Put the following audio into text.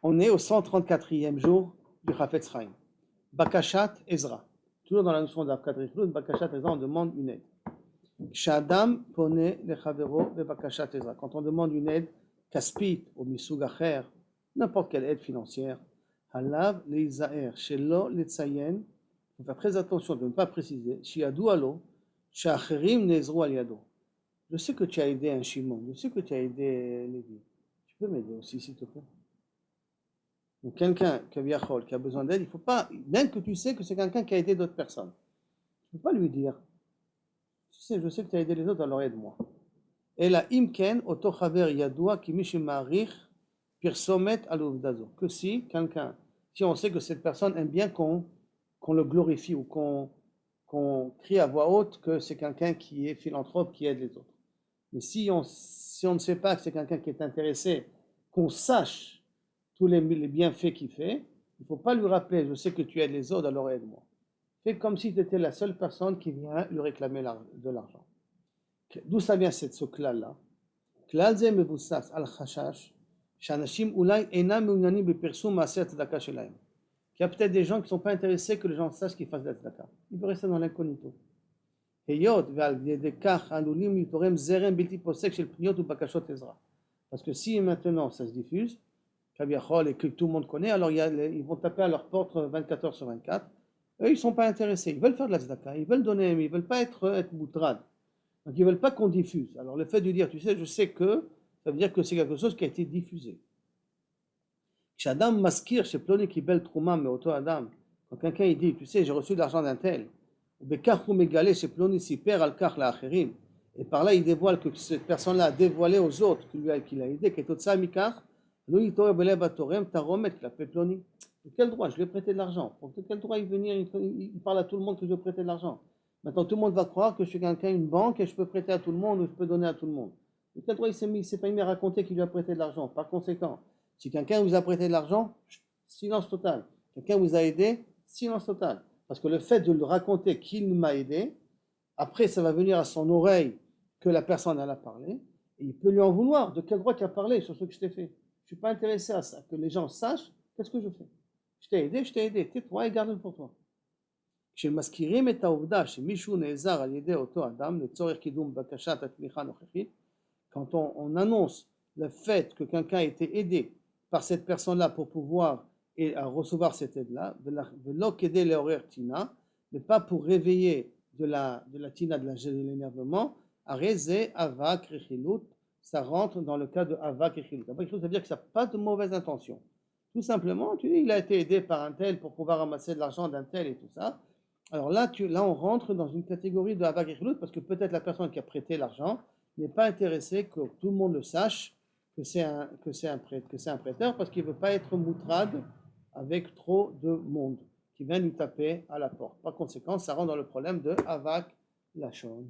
On est au 134e jour du Chafetz Chaim. Bakashat Ezra. Toujours dans la notion d'Avkat Richlut, Bakashat Ezra, on demande une aide. Shadam pone lechavero ve Bakashat Ezra. Quand on demande une aide, kaspit ou misug acher, n'importe quelle aide financière, halav leizaer, shelo letzayen, il faut faire très attention de ne pas préciser, shiadu alo, shacherim nezru al yado. Je sais que tu as aidé un Shimon, je sais que tu as aidé Lévi. Tu peux m'aider aussi, s'il te plaît. Donc quelqu'un qui a besoin d'aide, il ne faut pas, même que tu sais que c'est quelqu'un qui a aidé d'autres personnes, tu ne peux pas lui dire, tu sais, je sais que tu as aidé les autres, alors aide-moi. Et la imken, oto chaver yadoua, ki mishimarich, pirsomet aluvdazo. Que si quelqu'un, si on sait que cette personne aime bien qu'on le glorifie ou qu'on crie à voix haute que c'est quelqu'un qui est philanthrope, qui aide les autres. Mais si on ne sait pas que c'est quelqu'un qui est intéressé, qu'on sache tous les bienfaits qu'il fait, il ne faut pas lui rappeler, je sais que tu aides les autres, alors aide-moi. Fais comme si tu étais la seule personne qui vient lui réclamer de l'argent. D'où ça vient ce klal-là? Klal ze mevussas al chashash, שאנשים אולי אינם מעוניינים בפרסום מעשה הצדקה שלהם. Il y a peut-être des gens qui ne sont pas intéressés que les gens sachent qu'ils fassent de la tzedaka. Ils veulent rester dans l'incognito. היות ועל ידי כך עלולים להתעורר זרם בלתי פוסק של פניות ובקשות עזרה. Parce que si maintenant ça se diffuse, et que tout le monde connaît, alors ils vont taper à leur porte 24 heures sur 24. Eux, ils ne sont pas intéressés. Ils veulent faire de la tzedaka, ils veulent donner, mais ils ne veulent pas être moutrad. Donc ils ne veulent pas qu'on diffuse. Alors le fait de dire, tu sais, je sais que, ça veut dire que c'est quelque chose qui a été diffusé. כשאדם מזכיר שפלוני קיבל תרומה מאותו אדם, quand quelqu'un il dit, tu sais, j'ai reçu de l'argent d'un tel, ובכך הוא מגלה שפלוני סיפר על כך לאחרים, et par là il dévoile que cette personne-là a dévoilé aux autres qu'il l'a aidé, כתוצאה מכך, לא יתעורר בלב התורם תרעומת כלפי פלוני. De quel droit? Je lui ai prêté de l'argent. De quel droit il venir, il parle à tout le monde que je lui ai prêté de l'argent. Maintenant tout le monde va croire que je suis quelqu'un, une banque, et je peux prêter à tout le monde, ou je peux donner à tout le monde. De quel droit il s'est pas mis à raconter qu'il lui a prêté de l'argent? Par conséquent, si quelqu'un vous a prêté de l'argent, silence total. Quelqu'un vous a aidé, silence total. Parce que le fait de le raconter qu'il m'a aidé, après ça va venir à son oreille que la personne elle a parlé, et il peut lui en vouloir. De quel droit tu as parlé sur ce que je t'ai fait? Je ne suis pas intéressé à ça, que les gens sachent qu'est-ce que je fais. Je t'ai aidé, tais-toi et garde-le pour toi. כשמזכירים את העובדה שמישהו נעזר על ידי אותו אדם לצורך קידום בקשת התמיכה הנוכחית, quand on annonce le fait que quelqu'un a été aidé par cette personne-là pour pouvoir recevoir cette aide-là, mais pas pour réveiller de la tina, de l'énervement, ça rentre dans le cas de avak et chilut. Avak et chilut, ça veut dire que ça n'a pas de mauvaise intention. Tout simplement, tu dis, il a été aidé par un tel pour pouvoir ramasser de l'argent d'un tel et tout ça. Alors là, on rentre dans une catégorie de avak et chilut parce que peut-être la personne qui a prêté l'argent n'est pas intéressé que tout le monde le sache que c'est un prêteur parce qu'il ne veut pas être moutrade avec trop de monde qui vient lui taper à la porte. Par conséquent, ça rentre dans le problème de avak lachon.